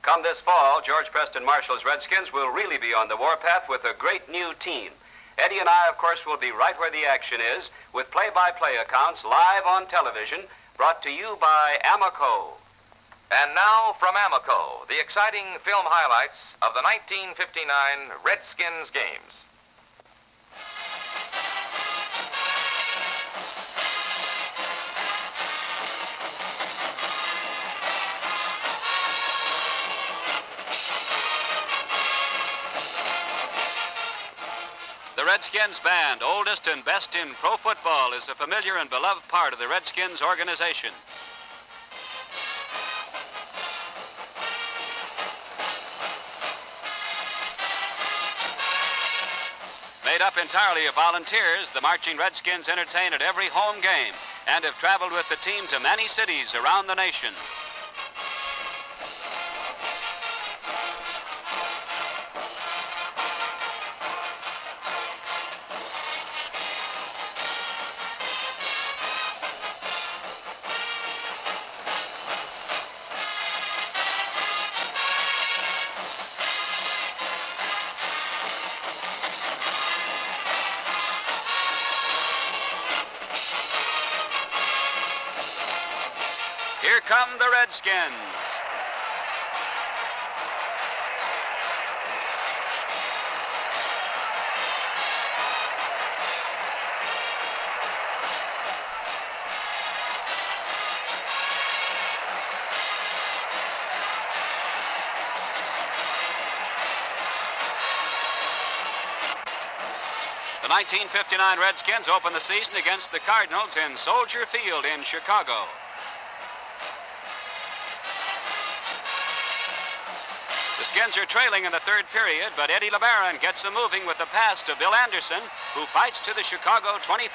Come this fall, George Preston Marshall's Redskins will really be on the warpath with a great new team. Eddie and I, of course, will be right where the action is with play-by-play accounts live on television, brought to you by Amoco. And now from Amoco, the exciting film highlights of the 1959 Redskins games. The Redskins band, oldest and best in pro football, is a familiar and beloved part of the Redskins organization. Made up entirely of volunteers, the Marching Redskins entertain at every home game and have traveled with the team to many cities around the nation. Here come the Redskins. The 1959 Redskins open the season against the Cardinals in Soldier Field in Chicago. The Skins are trailing in the third period, but Eddie LeBaron gets them moving with a pass to Bill Anderson, who fights to the Chicago 25.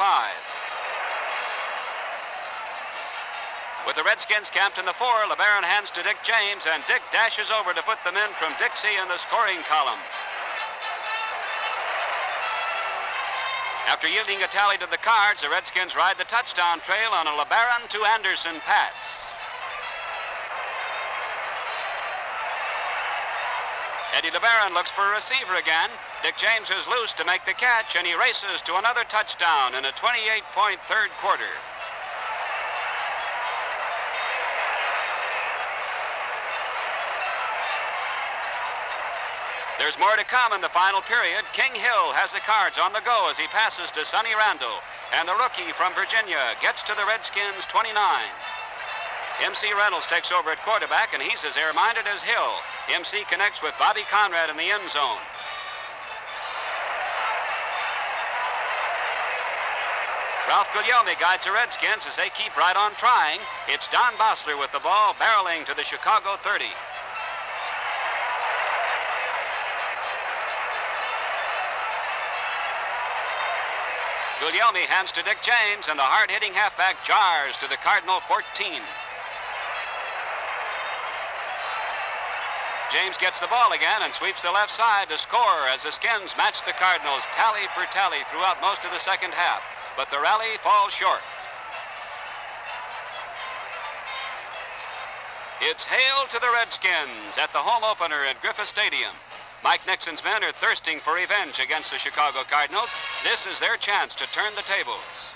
With the Redskins camped in the 4, LeBaron hands to Dick James, and Dick dashes over to put the men from Dixie in the scoring column. After yielding a tally to the Cards, the Redskins ride the touchdown trail on a LeBaron to Anderson pass. Eddie LeBaron looks for a receiver again. Dick James is loose to make the catch, and he races to another touchdown in a 28-point third quarter. There's more to come in the final period. King Hill has the Cards on the go as he passes to Sonny Randall, and the rookie from Virginia gets to the Redskins 29. MC Reynolds takes over at quarterback, and he's as air-minded as Hill. MC connects with Bobby Conrad in the end zone. Ralph Guglielmi guides the Redskins as they keep right on trying. It's Don Bossler with the ball barreling to the Chicago 30. Guglielmi hands to Dick James, and the hard-hitting halfback jars to the Cardinal 14. James gets the ball again and sweeps the left side to score as the Skins match the Cardinals tally for tally throughout most of the second half, but the rally falls short. It's hail to the Redskins at the home opener at Griffith Stadium. Mike Nixon's men are thirsting for revenge against the Chicago Cardinals. This is their chance to turn the tables.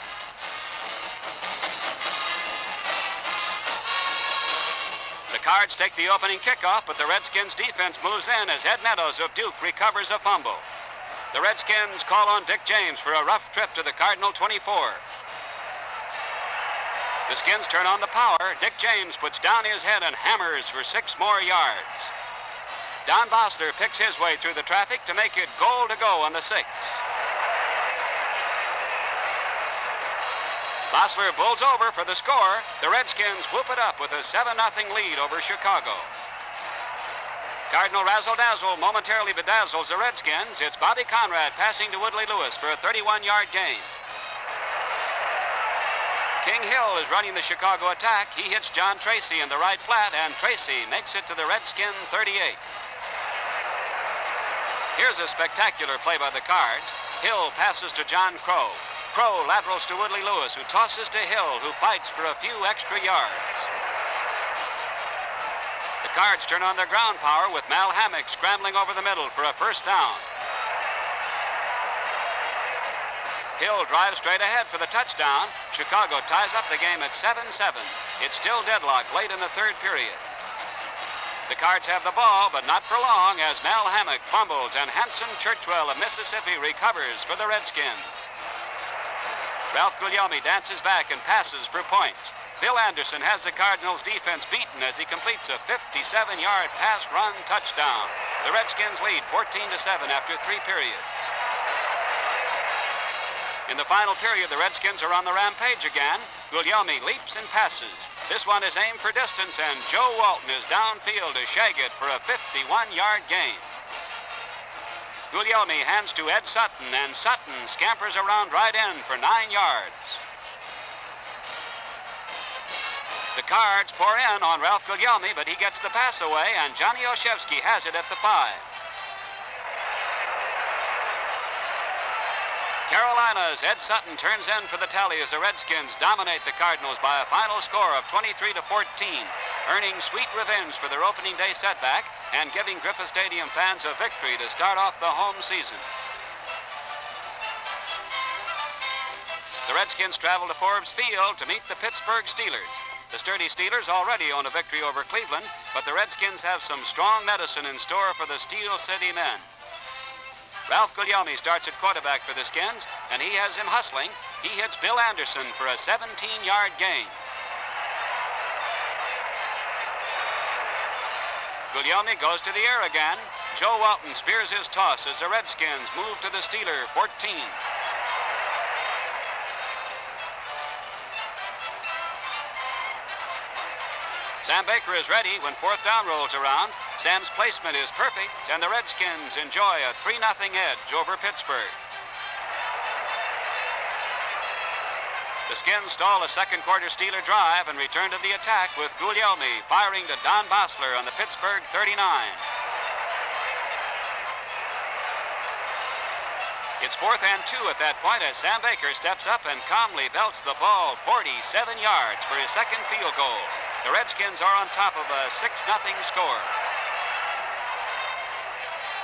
The Cards take the opening kickoff, but the Redskins defense moves in as Ed Meadows of Duke recovers a fumble. The Redskins call on Dick James for a rough trip to the Cardinal 24. The Skins turn on the power. Dick James puts down his head and hammers for 6 more yards. Don Bossler picks his way through the traffic to make it goal to go on the 6. Bossler bulls over for the score. The Redskins whoop it up with a 7-0 lead over Chicago. Cardinal razzle-dazzle momentarily bedazzles the Redskins. It's Bobby Conrad passing to Woodley Lewis for a 31-yard gain. King Hill is running the Chicago attack. He hits John Tracy in the right flat, and Tracy makes it to the Redskin 38. Here's a spectacular play by the Cards. Hill passes to John Crow. Crow laterals to Woodley Lewis, who tosses to Hill, who fights for a few extra yards. The Cards turn on their ground power with Mal Hammock scrambling over the middle for a first down. Hill drives straight ahead for the touchdown. Chicago ties up the game at 7-7. It's still deadlocked late in the third period. The Cards have the ball, but not for long, as Mal Hammock fumbles and Hanson Churchwell of Mississippi recovers for the Redskins. Ralph Guglielmi dances back and passes for points. Bill Anderson has the Cardinals defense beaten as he completes a 57-yard pass-run touchdown. The Redskins lead 14-7 after 3 periods. In the final period, the Redskins are on the rampage again. Guglielmi leaps and passes. This one is aimed for distance, and Joe Walton is downfield to shag it for a 51-yard gain. Guglielmi hands to Ed Sutton, and Sutton scampers around right end for 9 yards. The Cards pour in on Ralph Guglielmi, but he gets the pass away, and Johnny Olszewski has it at the 5. Carolina's Ed Sutton turns in for the tally as the Redskins dominate the Cardinals by a final score of 23-14, earning sweet revenge for their opening day setback and giving Griffith Stadium fans a victory to start off the home season. The Redskins travel to Forbes Field to meet the Pittsburgh Steelers. The sturdy Steelers already own a victory over Cleveland, but the Redskins have some strong medicine in store for the Steel City men. Ralph Guglielmi starts at quarterback for the Skins, and he has him hustling. He hits Bill Anderson for a 17-yard gain. Guglielmi goes to the air again. Joe Walton spears his toss as the Redskins move to the Steeler 14. Sam Baker is ready when fourth down rolls around. Sam's placement is perfect, and the Redskins enjoy a 3-0 edge over Pittsburgh. The Skins stall a second-quarter Steeler drive and return to the attack with Guglielmi firing to Don Bosler on the Pittsburgh 39. It's 4th and 2 at that point as Sam Baker steps up and calmly belts the ball 47 yards for his second field goal. The Redskins are on top of a 6-0 score.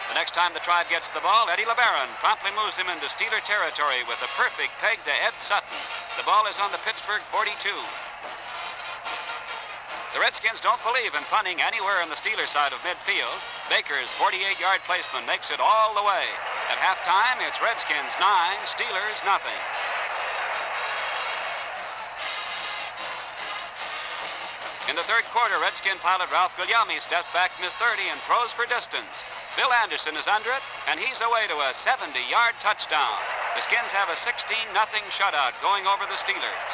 The next time the Tribe gets the ball, Eddie LeBaron promptly moves him into Steeler territory with a perfect peg to Ed Sutton. The ball is on the Pittsburgh 42. The Redskins don't believe in punting anywhere on the Steeler side of midfield. Baker's 48-yard placement makes it all the way. At halftime, it's Redskins 9, Steelers nothing. In the third quarter, Redskin pilot Ralph Guglielmi steps back from his 30 and throws for distance. Bill Anderson is under it, and he's away to a 70-yard touchdown. The Skins have a 16-0 shutout going over the Steelers.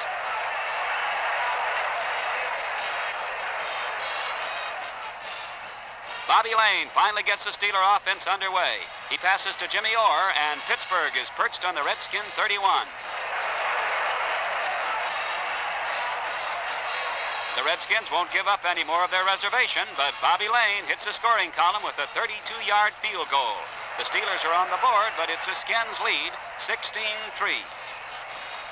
Bobby Lane finally gets the Steeler offense underway. He passes to Jimmy Orr, and Pittsburgh is perched on the Redskin 31. The Redskins won't give up any more of their reservation, but Bobby Lane hits the scoring column with a 32-yard field goal. The Steelers are on the board, but it's the Skins lead, 16-3.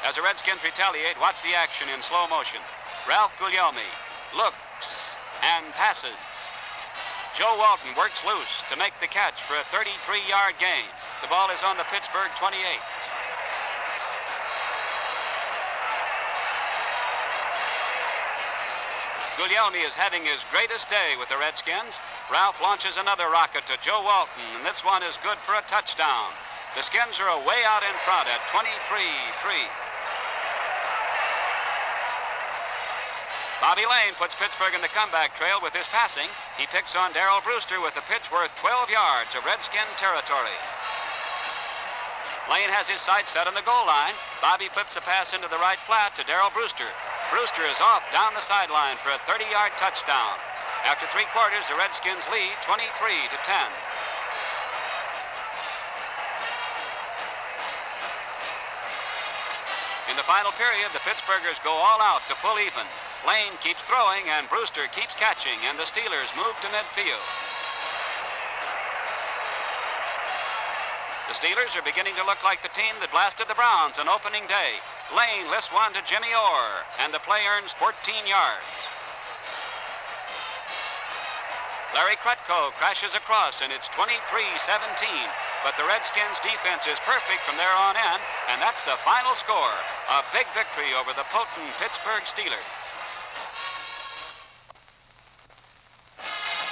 As the Redskins retaliate, watch the action in slow motion. Ralph Guglielmi looks and passes. Joe Walton works loose to make the catch for a 33-yard gain. The ball is on the Pittsburgh 28. Guglielmi is having his greatest day with the Redskins. Ralph launches another rocket to Joe Walton, and this one is good for a touchdown. The Skins are way out in front at 23-3. Bobby Lane puts Pittsburgh in the comeback trail with his passing. He picks on Darrell Brewster with a pitch worth 12 yards of Redskin territory. Lane has his sights set on the goal line. Bobby flips a pass into the right flat to Darrell Brewster. Brewster is off down the sideline for a 30-yard touchdown. After 3 quarters, the Redskins lead 23-10. In the final period, the Pittsburghers go all out to pull even. Lane keeps throwing and Brewster keeps catching, and the Steelers move to midfield. The Steelers are beginning to look like the team that blasted the Browns on opening day. Lane lifts one to Jimmy Orr, and the play earns 14 yards. Larry Krutko crashes across, and it's 23-17. But the Redskins' defense is perfect from there on in, and that's the final score. A big victory over the potent Pittsburgh Steelers.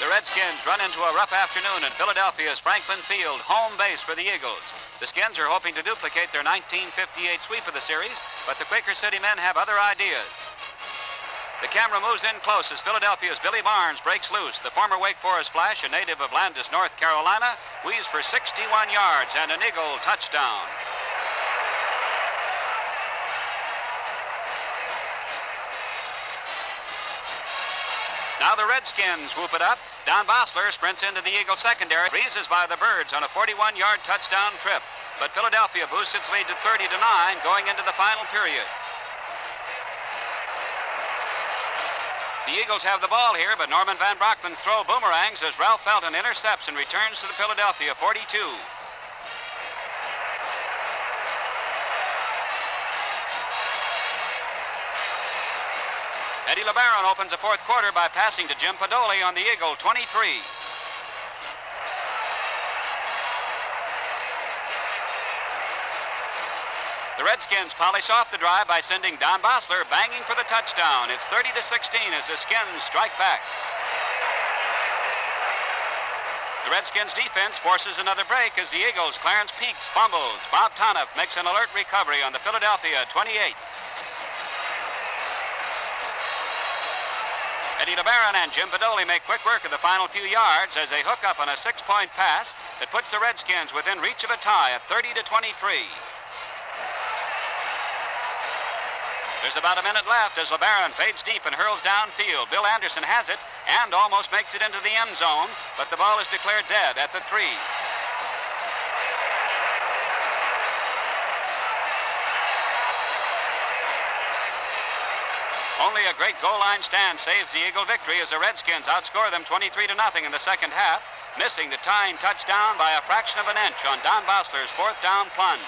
The Redskins run into a rough afternoon in Philadelphia's Franklin Field, home base for the Eagles. The Skins are hoping to duplicate their 1958 sweep of the series, but the Quaker City men have other ideas. The camera moves in close as Philadelphia's Billy Barnes breaks loose. The former Wake Forest Flash, a native of Landis, North Carolina, weaves for 61 yards and an Eagle touchdown. Now the Redskins whoop it up. Don Bossler sprints into the Eagle secondary, breezes by the Birds on a 41-yard touchdown trip. But Philadelphia boosts its lead to 30-9 going into the final period. The Eagles have the ball here, but Norman Van Brocklin's throw boomerangs as Ralph Felton intercepts and returns to the Philadelphia 42. Eddie LeBaron opens the fourth quarter by passing to Jim Podoli on the Eagle 23. The Redskins polish off the drive by sending Don Bossler banging for the touchdown. It's 30-16 as the Skins strike back. The Redskins defense forces another break as the Eagles' Clarence Peaks fumbles. Bob Tonoff makes an alert recovery on the Philadelphia 28. Eddie LeBaron and Jim Podoli make quick work of the final few yards as they hook up on a 6-point pass that puts the Redskins within reach of a tie at 30-23. There's about a minute left as LeBaron fades deep and hurls downfield. Bill Anderson has it and almost makes it into the end zone, but the ball is declared dead at the 3. Only a great goal line stand saves the Eagle victory as the Redskins outscore them 23-0 in the second half, missing the tying touchdown by a fraction of an inch on Don Bossler's fourth down plunge.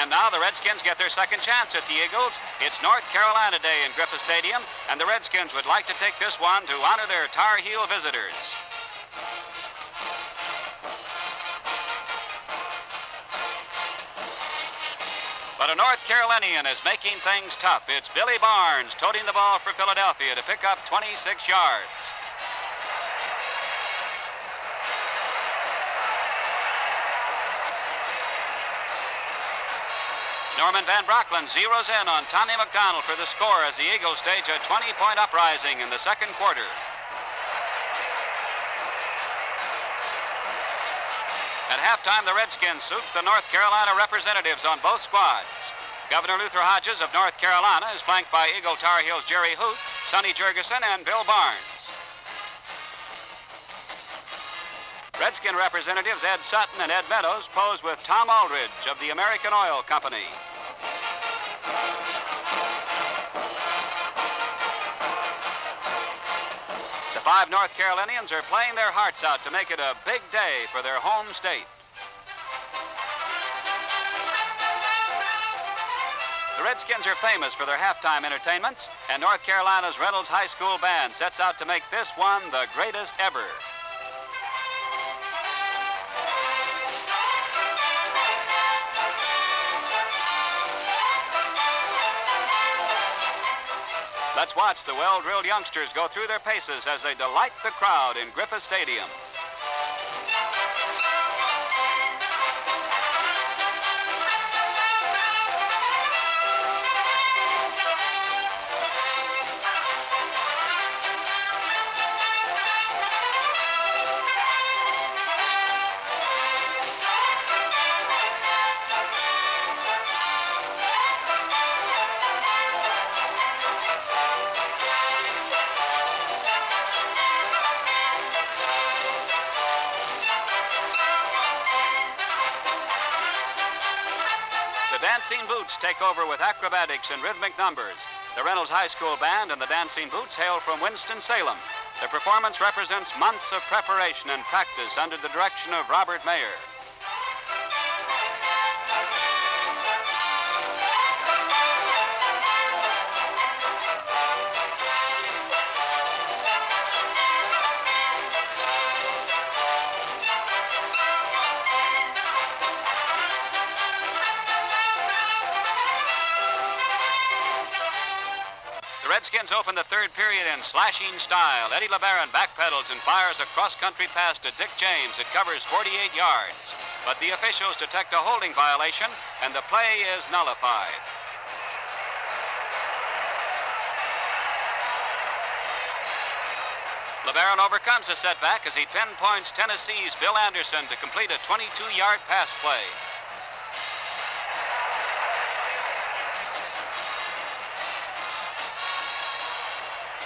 And now the Redskins get their second chance at the Eagles. It's North Carolina Day in Griffith Stadium, and the Redskins would like to take this one to honor their Tar Heel visitors. But a North Carolinian is making things tough. It's Billy Barnes toting the ball for Philadelphia to pick up 26 yards. Norman Van Brocklin zeroes in on Tommy McDonald for the score as the Eagles stage a 20-point uprising in the second quarter. At halftime, the Redskins swooped the North Carolina representatives on both squads. Governor Luther Hodges of North Carolina is flanked by Eagle Tar Heels Jerry Hoot, Sonny Jurgensen, and Bill Barnes. Redskin representatives Ed Sutton and Ed Meadows pose with Tom Aldridge of the American Oil Company. The 5 North Carolinians are playing their hearts out to make it a big day for their home state. The Redskins are famous for their halftime entertainments, and North Carolina's Reynolds High School Band sets out to make this one the greatest ever. Let's watch the well-drilled youngsters go through their paces as they delight the crowd in Griffith Stadium. Dancing Boots take over with acrobatics and rhythmic numbers. The Reynolds High School Band and the Dancing Boots hail from Winston-Salem. Their performance represents months of preparation and practice under the direction of Robert Mayer. Redskins open the third period in slashing style. Eddie LeBaron backpedals and fires a cross-country pass to Dick James. It covers 48 yards. But the officials detect a holding violation, and the play is nullified. LeBaron overcomes a setback as he pinpoints Tennessee's Bill Anderson to complete a 22-yard pass play.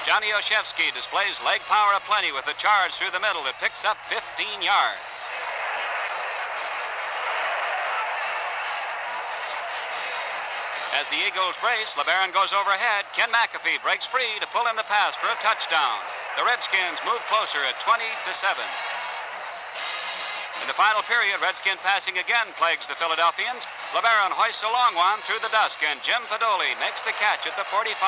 Johnny Olszewski displays leg power aplenty with a charge through the middle that picks up 15 yards. As the Eagles brace, LeBaron goes overhead. Ken McAfee breaks free to pull in the pass for a touchdown. The Redskins move closer at 20-7. In the final period, Redskin passing again plagues the Philadelphians. LeBaron hoists a long one through the dusk, and Jim Fedoli makes the catch at the 45.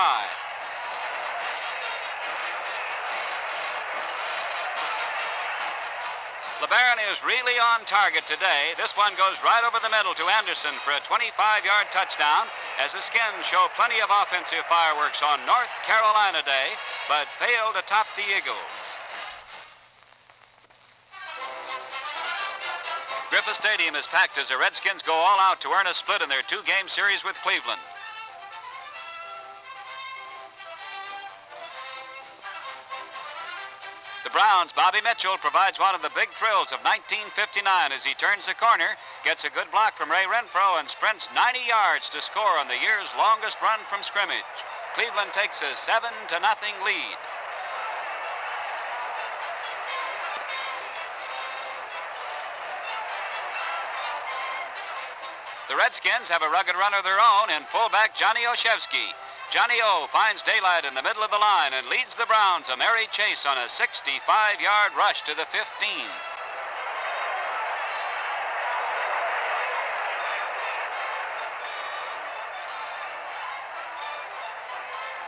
LeBaron is really on target today. This one goes right over the middle to Anderson for a 25-yard touchdown, as the Skins show plenty of offensive fireworks on North Carolina Day, but fail to top the Eagles. Griffith Stadium is packed as the Redskins go all out to earn a split in their two-game series with Cleveland. The Browns' Bobby Mitchell provides one of the big thrills of 1959 as he turns the corner, gets a good block from Ray Renfro, and sprints 90 yards to score on the year's longest run from scrimmage. Cleveland takes a 7-0 lead. The Redskins have a rugged run of their own in fullback Johnny Olszewski. Johnny O finds daylight in the middle of the line and leads the Browns a merry chase on a 65-yard rush to the 15.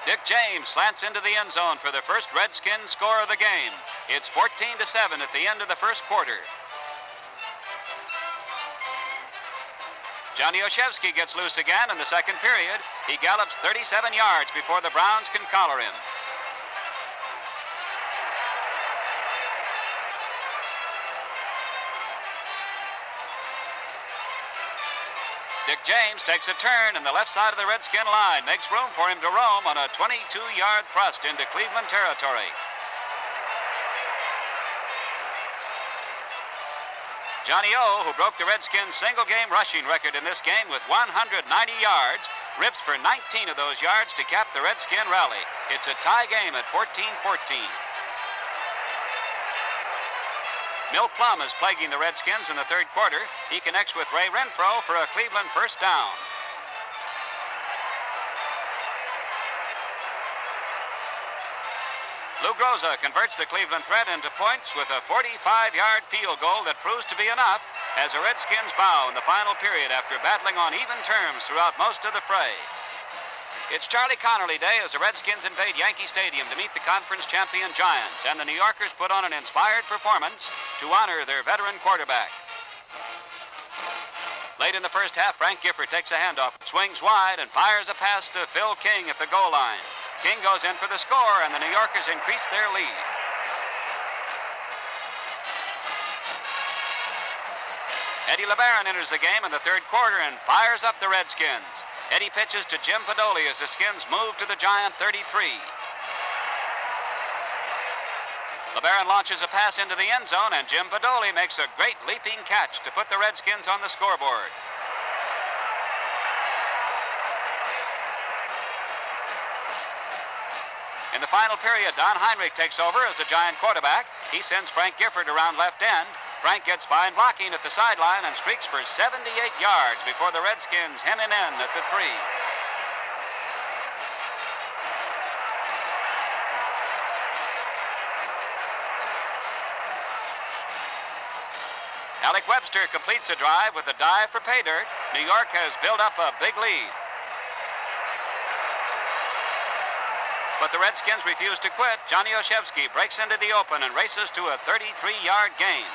Dick James slants into the end zone for the first Redskins score of the game. It's 14-7 at the end of the first quarter. Johnny Olszewski gets loose again in the second period. He gallops 37 yards before the Browns can collar him. Dick James takes a turn in the left side of the Redskin line, makes room for him to roam on a 22-yard thrust into Cleveland territory. Johnny O, who broke the Redskins' single-game rushing record in this game with 190 yards, rips for 19 of those yards to cap the Redskin rally. It's a tie game at 14-14. Milt Plum is plaguing the Redskins in the third quarter. He connects with Ray Renfro for a Cleveland first down. Lou Groza converts the Cleveland threat into points with a 45-yard field goal that proves to be enough as the Redskins bow in the final period after battling on even terms throughout most of the fray. It's Charlie Connerly Day as the Redskins invade Yankee Stadium to meet the conference champion Giants, and the New Yorkers put on an inspired performance to honor their veteran quarterback. Late in the first half, Frank Gifford takes a handoff, swings wide, and fires a pass to Phil King at the goal line. King goes in for the score, and the New Yorkers increase their lead. Eddie LeBaron enters the game in the third quarter and fires up the Redskins. Eddie pitches to Jim Fedoli as the Skins move to the Giant 33. LeBaron launches a pass into the end zone, and Jim Fedoli makes a great leaping catch to put the Redskins on the scoreboard. In the final period, Don Heinrich takes over as the Giant quarterback. He sends Frank Gifford around left end. Frank gets fine blocking at the sideline and streaks for 78 yards before the Redskins hem him in at the 3. Alec Webster completes a drive with a dive for pay dirt. New York has built up a big lead. But the Redskins refuse to quit. Johnny Olszewski breaks into the open and races to a 33-yard gain.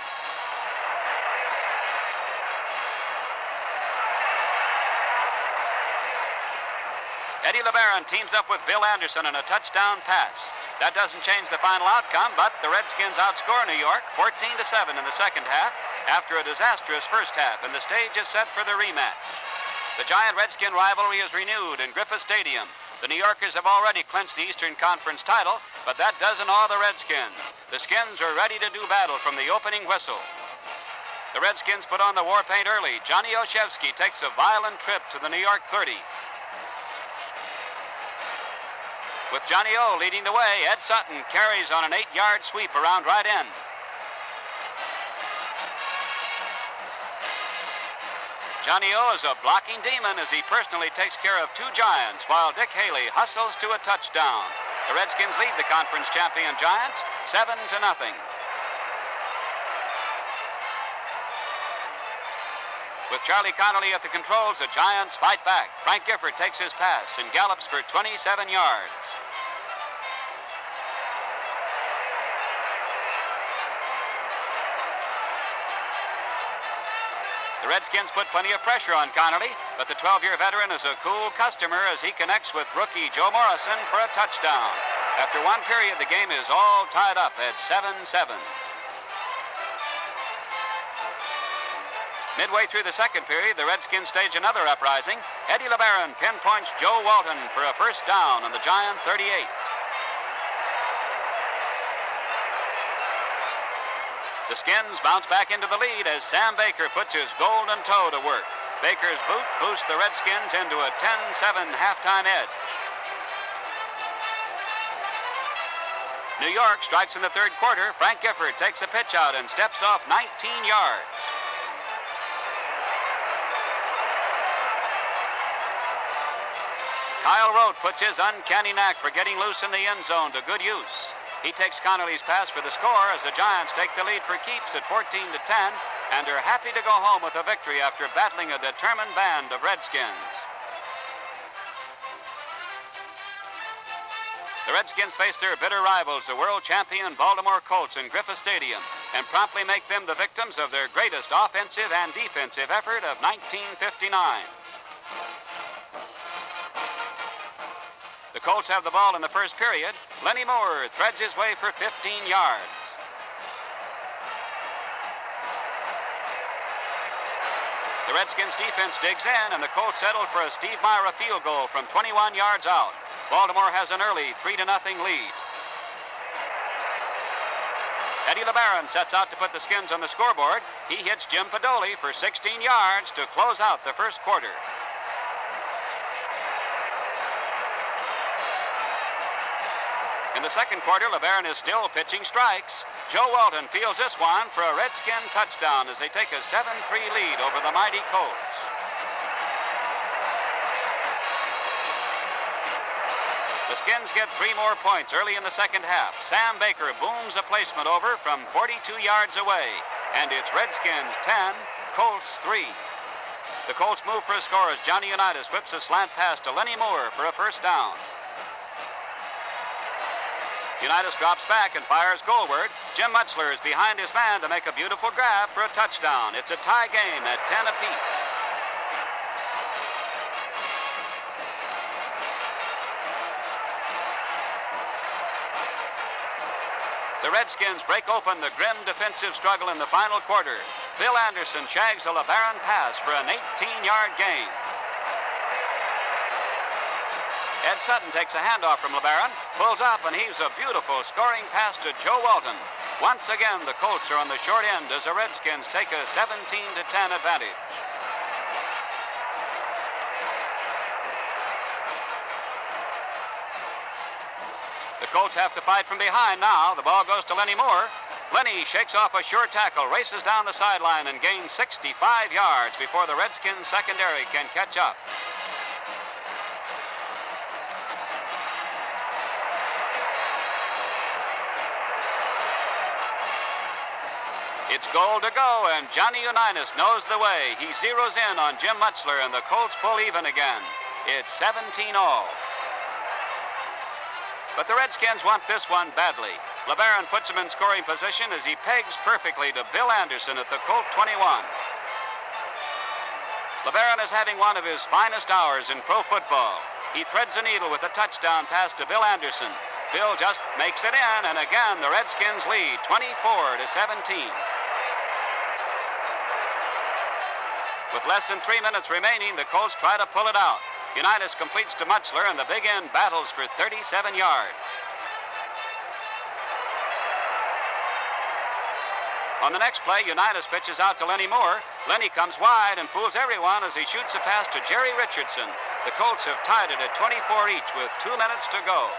Eddie LeBaron teams up with Bill Anderson in a touchdown pass. That doesn't change the final outcome, but the Redskins outscore New York 14-7 in the second half after a disastrous first half, and the stage is set for the rematch. The giant Redskin rivalry is renewed in Griffith Stadium. The New Yorkers have already clinched the Eastern Conference title, but that doesn't awe the Redskins. The Skins are ready to do battle from the opening whistle. The Redskins put on the war paint early. Johnny Olszewski takes a violent trip to the New York 30. With Johnny O leading the way, Ed Sutton carries on an 8-yard sweep around right end. Johnny O is a blocking demon as he personally takes care of 2 Giants, while Dick Haley hustles to a touchdown. The Redskins lead the conference champion Giants 7-0. With Charlie Connolly at the controls, the Giants fight back. Frank Gifford takes his pass and gallops for 27 yards. The Redskins put plenty of pressure on Connolly, but the 12-year veteran is a cool customer as he connects with rookie Joe Morrison for a touchdown. After one period, the game is all tied up at 7-7. Midway through the second period, the Redskins stage another uprising. Eddie LeBaron pinpoints Joe Walton for a first down on the Giant 38. The Skins bounce back into the lead as Sam Baker puts his golden toe to work. Baker's boot boosts the Redskins into a 10-7 halftime edge. New York strikes in the third quarter. Frank Gifford takes a pitch out and steps off 19 yards. Kyle Rote puts his uncanny knack for getting loose in the end zone to good use. He takes Connolly's pass for the score as the Giants take the lead for keeps at 14-10 and are happy to go home with a victory after battling a determined band of Redskins. The Redskins face their bitter rivals, the world champion Baltimore Colts in Griffith Stadium, and promptly make them the victims of their greatest offensive and defensive effort of 1959. The Colts have the ball in the first period. Lenny Moore threads his way for 15 yards. The Redskins defense digs in, and the Colts settle for a Steve Myra field goal from 21 yards out. Baltimore has an early 3-0 lead. Eddie LeBaron sets out to put the Skins on the scoreboard. He hits Jim Podoli for 16 yards to close out the first quarter. In the second quarter, LeBaron is still pitching strikes. Joe Walton fields this one for a Redskin touchdown as they take a 7-3 lead over the mighty Colts. The Skins get 3 more points early in the second half. Sam Baker booms a placement over from 42 yards away, and it's Redskins 10, Colts 3. The Colts move for a score as Johnny Unitas whips a slant pass to Lenny Moore for a first down. Unitas drops back and fires goalward. Jim Mutzler is behind his man to make a beautiful grab for a touchdown. It's a tie game at 10 apiece. The Redskins break open the grim defensive struggle in the final quarter. Bill Anderson shags a LeBaron pass for an 18-yard gain. Ed Sutton takes a handoff from LeBaron, pulls up, and heaves a beautiful scoring pass to Joe Walton. Once again, the Colts are on the short end as the Redskins take a 17-10 advantage. The Colts have to fight from behind now. The ball goes to Lenny Moore. Lenny shakes off a sure tackle, races down the sideline, and gains 65 yards before the Redskins secondary can catch up. It's goal to go, and Johnny Unitas knows the way. He zeroes in on Jim Mutzler, and the Colts pull even again. It's 17-all. But the Redskins want this one badly. LeBaron puts him in scoring position as he pegs perfectly to Bill Anderson at the Colt 21. LeBaron is having one of his finest hours in pro football. He threads the needle with a touchdown pass to Bill Anderson. Bill just makes it in, and again the Redskins lead 24-17. With less than 3 minutes remaining, the Colts try to pull it out. Unitas completes to Mutzler, and the big end battles for 37 yards. On the next play, Unitas pitches out to Lenny Moore. Lenny comes wide and fools everyone as he shoots a pass to Jerry Richardson. The Colts have tied it at 24 each with 2 minutes to go.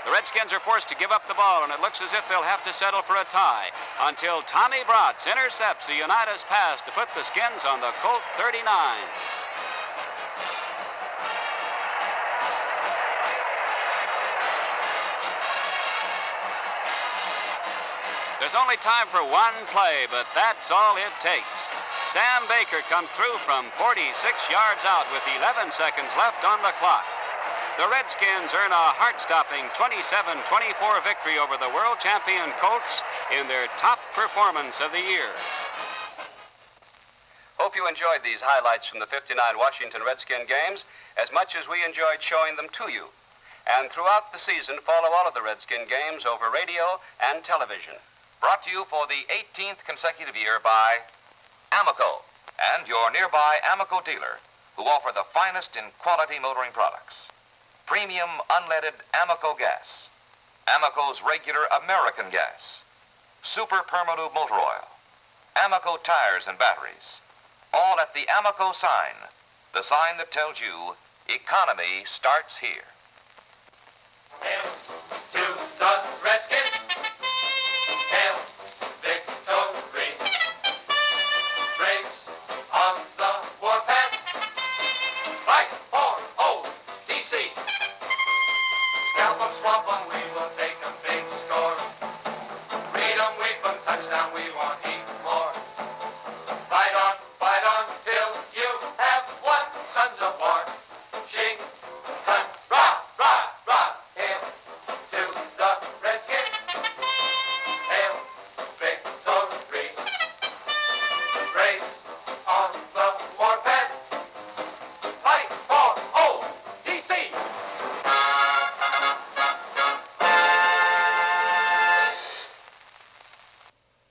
The Redskins are forced to give up the ball, and it looks as if they'll have to settle for a tie until Tommy Bratz intercepts the Unitas pass to put the Skins on the Colt 39. There's only time for one play, but that's all it takes. Sam Baker comes through from 46 yards out with 11 seconds left on the clock. The Redskins earn a heart-stopping 27-24 victory over the world champion Colts in their top performance of the year. Hope you enjoyed these highlights from the 59 Washington Redskin games as much as we enjoyed showing them to you. And throughout the season, follow all of the Redskin games over radio and television. Brought to you for the 18th consecutive year by Amoco and your nearby Amoco dealer, who offer the finest in quality motoring products. Premium unleaded Amoco gas, Amoco's regular American gas, Super Permalube motor oil, Amoco tires and batteries, all at the Amoco sign, the sign that tells you economy starts here.